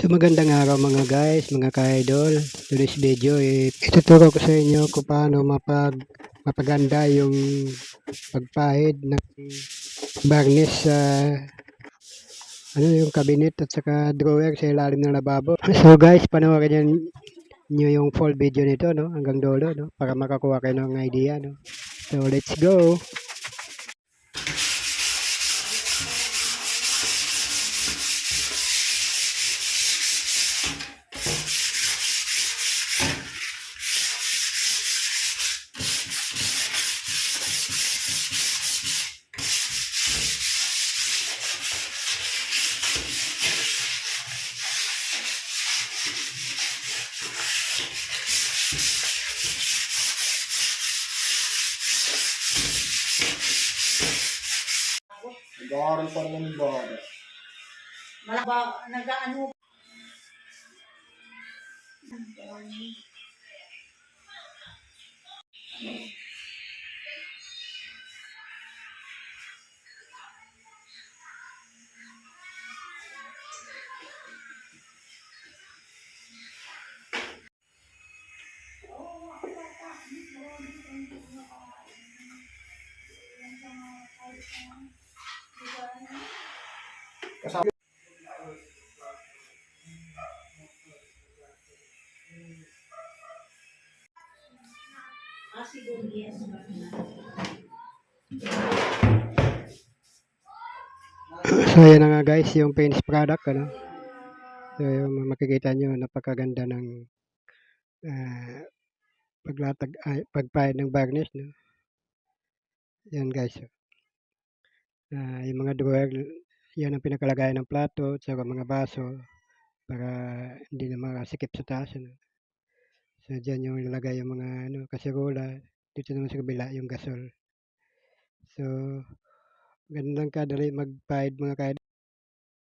So magandang araw mga guys, mga ka-idol. Today's video, ituturo ko sa inyo kung paano mapaganda yung pagpahid ng varnish sa yung cabinet at saka drawer sa ilalim ng lababo. So guys, panoorin nyo yung full video nito, no, hanggang dulo, no, para makakuha kayo ng idea, no. So let's go. Nag-aaral pa naman yung bata. Malaba, nag-ano. Kasama Siguro yes. So yan na nga guys, yung finished product, ano. So yung makikita nyo, napakaganda ng pagpahid ng varnish, no. Yan guys. Yung mga drawer, yan ang pinakalagayan ng plato at saka mga baso para hindi na makasikip sa taas, ano. So dyan yung ilalagay yung mga kaserola. Dito naman sa kabila yung gasol. So ganun lang kadali magpahid mga